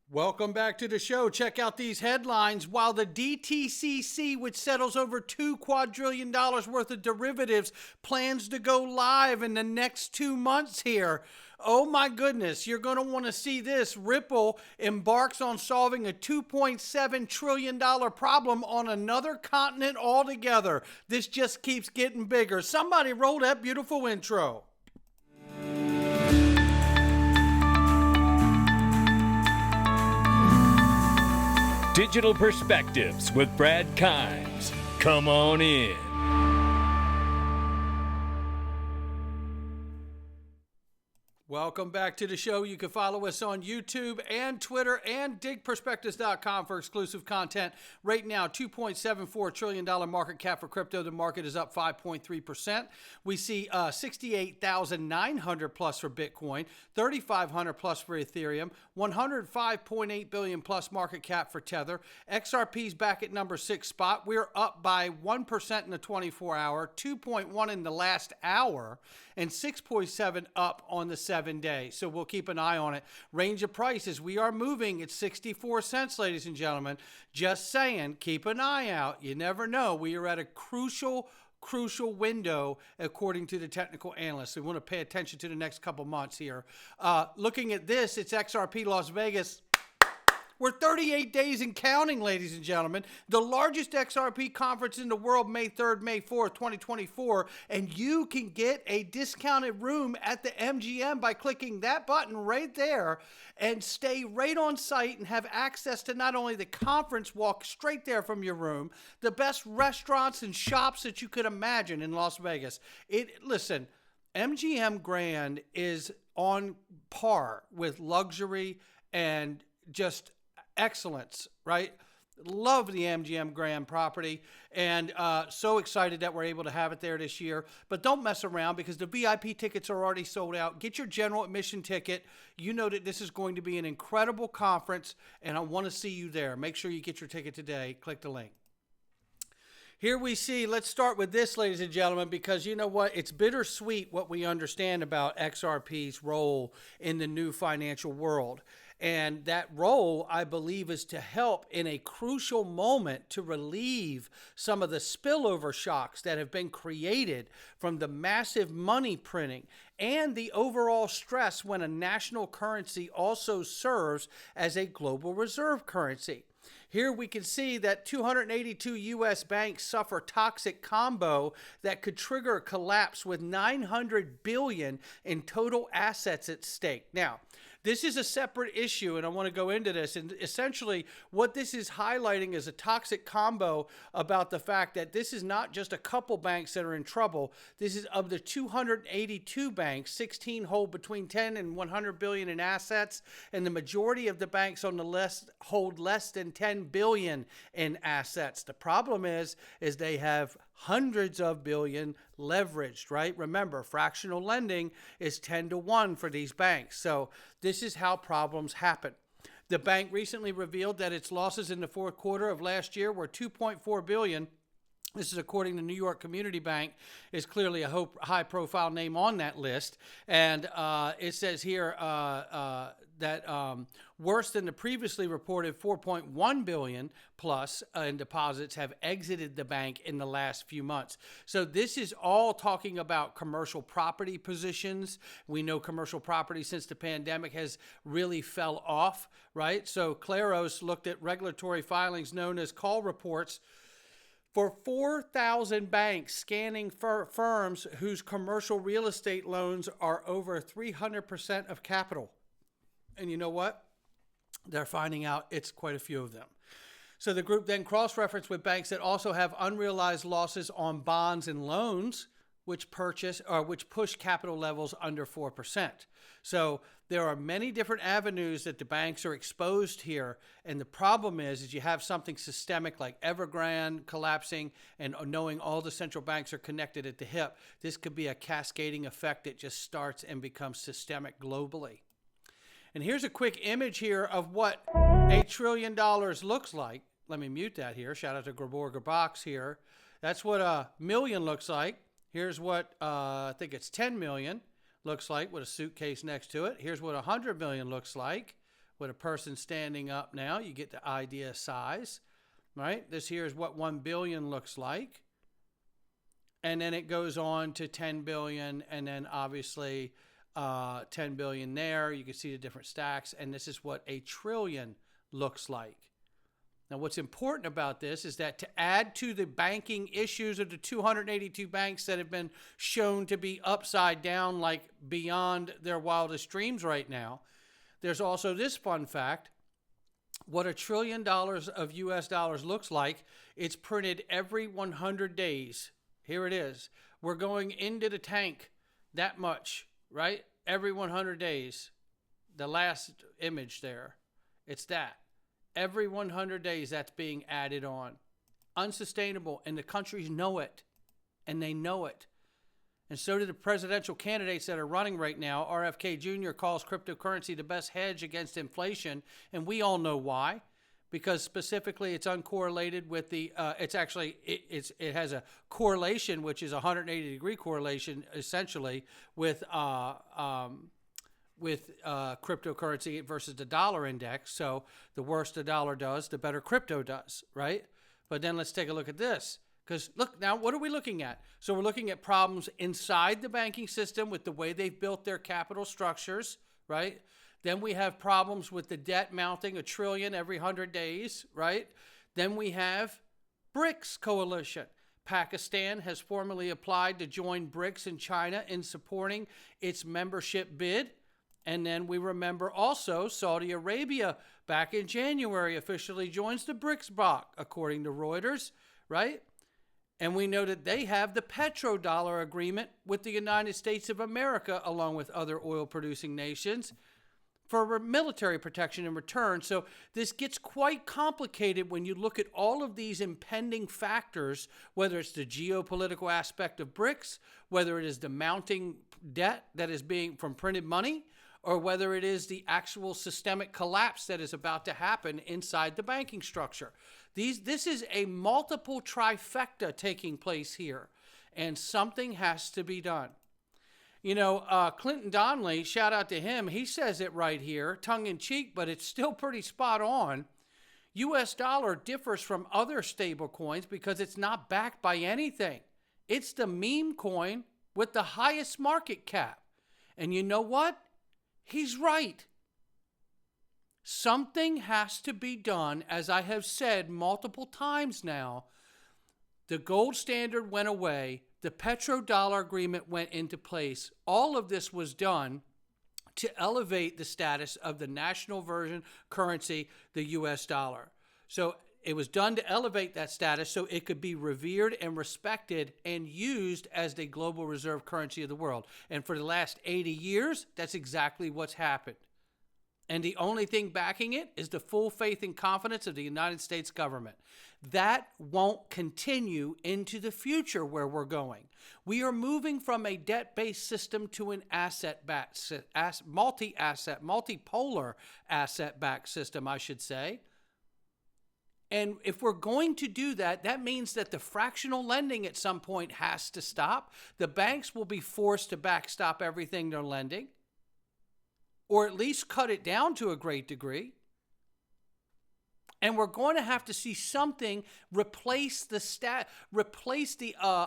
Welcome back to the show. Check out these headlines. While the DTCC, which settles over $2 quadrillion worth of derivatives, plans to go live in the next 2 months here. Oh my goodness, you're going to want to see this. Ripple embarks on solving a $2.7 trillion problem on another continent altogether. This just keeps getting bigger. Somebody roll that beautiful intro. Digital Perspectives with Brad Kimes. Come on in. Welcome back to the show. You can follow us on YouTube and Twitter and digperspectives.com for exclusive content. Right now, $2.74 trillion market cap for crypto. The market is up 5.3%. We see 68,900 plus for Bitcoin, 3,500 plus for Ethereum, 105.8 billion plus market cap for Tether. XRP's back at number 6 spot. We're up by 1% in the 24 hour, 2.1 in the last hour, and 6.7 up on the 7 day. So we'll keep an eye on it. Range of prices, we are moving at 64 cents, ladies and gentlemen. Just saying, keep an eye out. You never know. We are at a crucial window according to the technical analysts. We want to pay attention to the next couple months here. Looking at this, it's XRP Las Vegas. We're 38 days and counting, ladies and gentlemen. The largest XRP conference in the world, May 3rd, May 4th, 2024. And you can get a discounted room at the MGM by clicking that button right there and stay right on site and have access to not only the conference, walk straight there from your room, the best restaurants and shops that you could imagine in Las Vegas. Listen, MGM Grand is on par with luxury and just excellence, right? Love the MGM Grand property, and so excited that we're able to have it there this year. But don't mess around because the VIP tickets are already sold out. Get your general admission ticket. You know that this is going to be an incredible conference, and I want to see you there. Make sure you get your ticket today. Click the link. Here we see, let's start with this, ladies and gentlemen, because you know what? It's bittersweet what we understand about XRP's role in the new financial world. And that role, I believe, is to help in a crucial moment to relieve some of the spillover shocks that have been created from the massive money printing and the overall stress when a national currency also serves as a global reserve currency. Here we can see that 282 U.S. banks suffer toxic combo that could trigger a collapse with $900 billion in total assets at stake. Now, this is a separate issue, and I want to go into this. And essentially, what this is highlighting is a toxic combo about the fact that this is not just a couple banks that are in trouble. This is of the 282 banks, 16 hold between 10 and 100 billion in assets, and the majority of the banks on the list hold less than 10 billion in assets. The problem is they have hundreds of billion leveraged, right? Remember, fractional lending is 10 to 1 for these banks. So this is how problems happen. The bank recently revealed that its losses in the fourth quarter of last year were 2.4 billion. This is according to New York Community Bank, is clearly a high-profile name on that list. And it says here that worse than the previously reported 4.1 billion plus in deposits have exited the bank in the last few months. So this is all talking about commercial property positions. We know commercial property since the pandemic has really fell off, right? So Claros looked at regulatory filings known as call reports for 4,000 banks scanning firms whose commercial real estate loans are over 300% of capital. And you know what? They're finding out it's quite a few of them. So the group then cross-referenced with banks that also have unrealized losses on bonds and loans, which push capital levels under 4%. So there are many different avenues that the banks are exposed here. And the problem is you have something systemic like Evergrande collapsing and knowing all the central banks are connected at the hip. This could be a cascading effect that just starts and becomes systemic globally. And here's a quick image here of what $1 trillion looks like. Let me mute that here. Shout out to Graborga Box here. That's what a million looks like. Here's what I think it's 10 million looks like with a suitcase next to it. Here's what 100 million looks like with a person standing up now. You get the idea of size, right? This here is what 1 billion looks like. And then it goes on to 10 billion, and then obviously 10 billion there. You can see the different stacks, and this is what a trillion looks like. Now, what's important about this is that to add to the banking issues of the 282 banks that have been shown to be upside down, like beyond their wildest dreams right now, there's also this fun fact. What $1 trillion of US dollars looks like, it's printed every 100 days. Here it is. We're going into the tank that much, right? Every 100 days. The last image there. It's that. Every 100 days that's being added on. Unsustainable, and the countries know it, and they know it. And so do the presidential candidates that are running right now. RFK Jr. calls cryptocurrency the best hedge against inflation, and we all know why. Because specifically it's uncorrelated with the, it has a correlation, which is a 180-degree correlation, essentially, with cryptocurrency versus the dollar index. So the worse the dollar does, the better crypto does, right? But then let's take a look at this. Because look, now what are we looking at? So we're looking at problems inside the banking system with the way they've built their capital structures, right? Then we have problems with the debt mounting $1 trillion every 100 days, right? Then we have BRICS coalition. Pakistan has formally applied to join BRICS and China in supporting its membership bid. And then we remember also Saudi Arabia back in January officially joins the BRICS bloc, according to Reuters, right? And we know that they have the petrodollar agreement with the United States of America, along with other oil-producing nations, for military protection in return. So this gets quite complicated when you look at all of these impending factors, whether it's the geopolitical aspect of BRICS, whether it is the mounting debt that is being from printed money, or whether it is the actual systemic collapse that is about to happen inside the banking structure. This is a multiple trifecta taking place here, and something has to be done. You know, Clinton Donnelly, shout out to him, he says it right here, tongue-in-cheek, but it's still pretty spot on. U.S. dollar differs from other stable coins because it's not backed by anything. It's the meme coin with the highest market cap. And you know what? He's right. Something has to be done, as I have said multiple times now. The gold standard went away. The petrodollar agreement went into place. All of this was done to elevate the status of the national version currency, the US dollar. So it was done to elevate that status so it could be revered and respected and used as the global reserve currency of the world. And for the last 80 years, that's exactly what's happened. And the only thing backing it is the full faith and confidence of the United States government. That won't continue into the future where we're going. We are moving from a debt-based system to an asset-backed, multipolar asset-backed system, I should say. And if we're going to do that, that means that the fractional lending at some point has to stop. The banks will be forced to backstop everything they're lending, or at least cut it down to a great degree. And we're going to have to see something replace the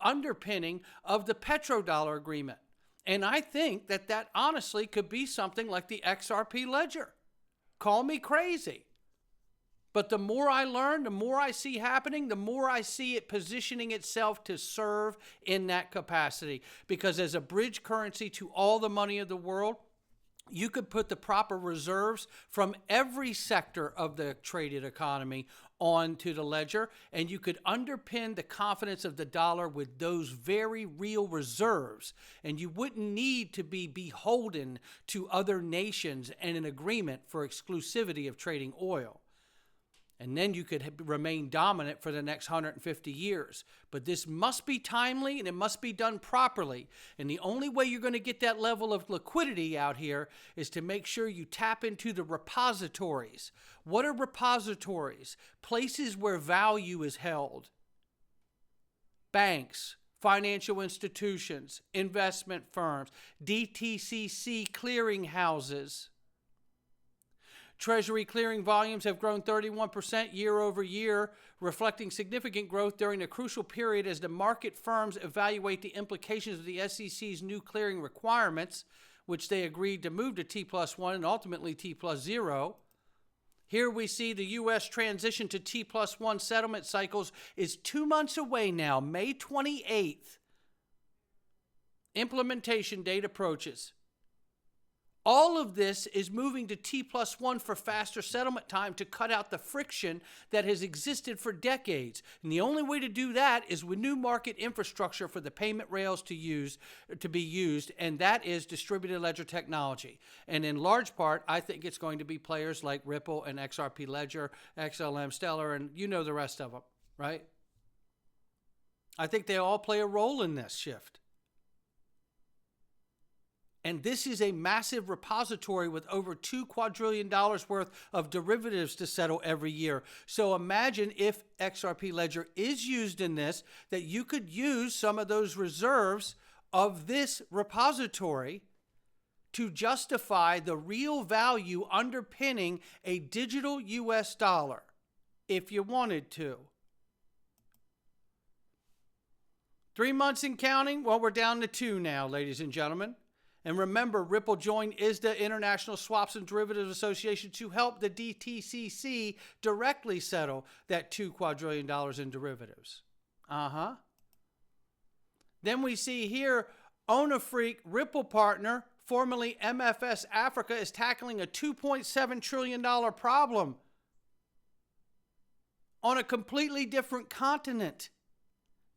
underpinning of the petrodollar agreement. And I think that honestly could be something like the XRP ledger. Call me crazy. But the more I learn, the more I see happening, the more I see it positioning itself to serve in that capacity. Because as a bridge currency to all the money of the world, you could put the proper reserves from every sector of the traded economy onto the ledger, and you could underpin the confidence of the dollar with those very real reserves, and you wouldn't need to be beholden to other nations and an agreement for exclusivity of trading oil. And then you could remain dominant for the next 150 years. But this must be timely and it must be done properly. And the only way you're going to get that level of liquidity out here is to make sure you tap into the repositories. What are repositories? Places where value is held. Banks, financial institutions, investment firms, DTCC clearing houses. Treasury clearing volumes have grown 31% year over year, reflecting significant growth during a crucial period as the market firms evaluate the implications of the SEC's new clearing requirements, which they agreed to move to T+1 and ultimately T+0. Here we see the U.S. transition to T+1 settlement cycles is 2 months away now, May 28th. Implementation date approaches. All of this is moving to T+1 for faster settlement time to cut out the friction that has existed for decades. And the only way to do that is with new market infrastructure for the payment rails to be used, and that is distributed ledger technology. And in large part, I think it's going to be players like Ripple and XRP Ledger, XLM Stellar, and you know the rest of them, right? I think they all play a role in this shift. And this is a massive repository with over $2 quadrillion worth of derivatives to settle every year. So imagine if XRP Ledger is used in this, that you could use some of those reserves of this repository to justify the real value underpinning a digital US dollar, if you wanted to. 3 months and counting? Well, we're down to 2 now, ladies and gentlemen. And remember, Ripple joined ISDA, International Swaps and Derivatives Association, to help the DTCC directly settle that $2 quadrillion in derivatives. Then we see here, Onafreak, Ripple partner, formerly MFS Africa, is tackling a $2.7 trillion problem on a completely different continent.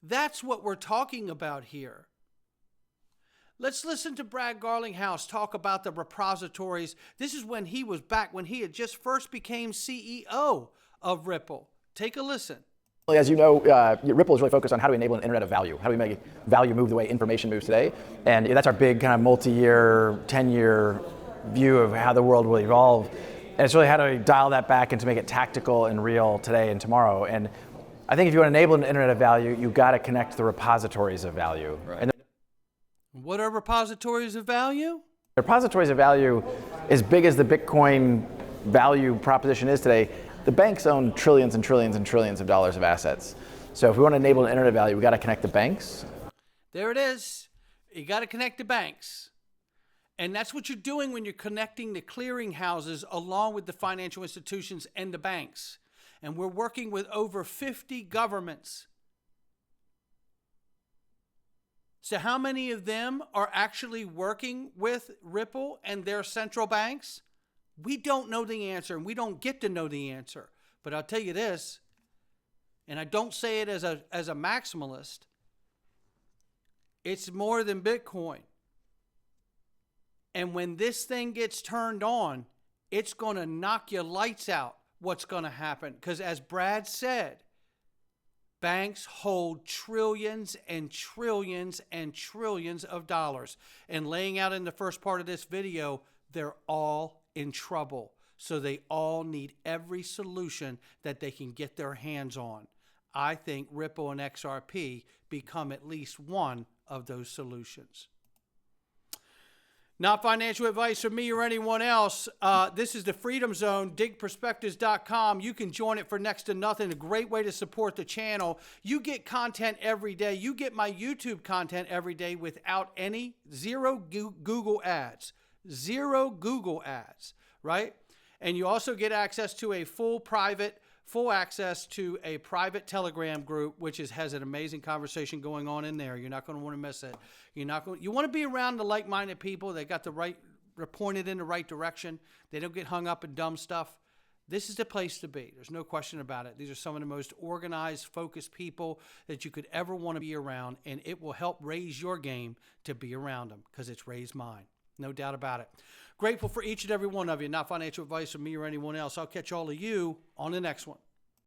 That's what we're talking about here. Let's listen to Brad Garlinghouse talk about the repositories. This is when he was back, when he had just first became CEO of Ripple. Take a listen. As you know, Ripple is really focused on how do we enable an internet of value? How do we make value move the way information moves today? And that's our big kind of multi-year, 10-year view of how the world will evolve. And it's really how do we dial that back and to make it tactical and real today and tomorrow. And I think if you want to enable an internet of value, you've got to connect the repositories of value. Right. And what are repositories of value? the repositories of value, as big as the Bitcoin value proposition is today, the banks own trillions and trillions and trillions of dollars of assets. So if we want to enable an internet of value, we got to connect the banks. There it is. You got to connect the banks. And that's what you're doing when you're connecting the clearing houses along with the financial institutions and the banks. And we're working with over 50 governments. So how many of them are actually working with Ripple and their central banks? We don't know the answer, and we don't get to know the answer. But I'll tell you this, and I don't say it as a maximalist, it's more than Bitcoin. And when this thing gets turned on, it's going to knock your lights out what's going to happen. Because as Brad said, banks hold trillions and trillions and trillions of dollars. And laying out in the first part of this video, they're all in trouble. So they all need every solution that they can get their hands on. I think Ripple and XRP become at least one of those solutions. Not financial advice from me or anyone else. This is the Freedom Zone, digitalperspectives.com. You can join it for next to nothing. A great way to support the channel. You get content every day. You get my YouTube content every day without zero Google ads. Zero Google ads, right? And you also get access to a full access to a private Telegram group, which has an amazing conversation going on in there. You're not going to want to miss it. You want to be around the like-minded people. They got they're pointed in the right direction. They don't get hung up in dumb stuff. This is the place to be. There's no question about it. These are some of the most organized, focused people that you could ever want to be around, and it will help raise your game to be around them because it's raised mine. No doubt about it. Grateful for each and every one of you. Not financial advice from me or anyone else. I'll catch all of you on the next one.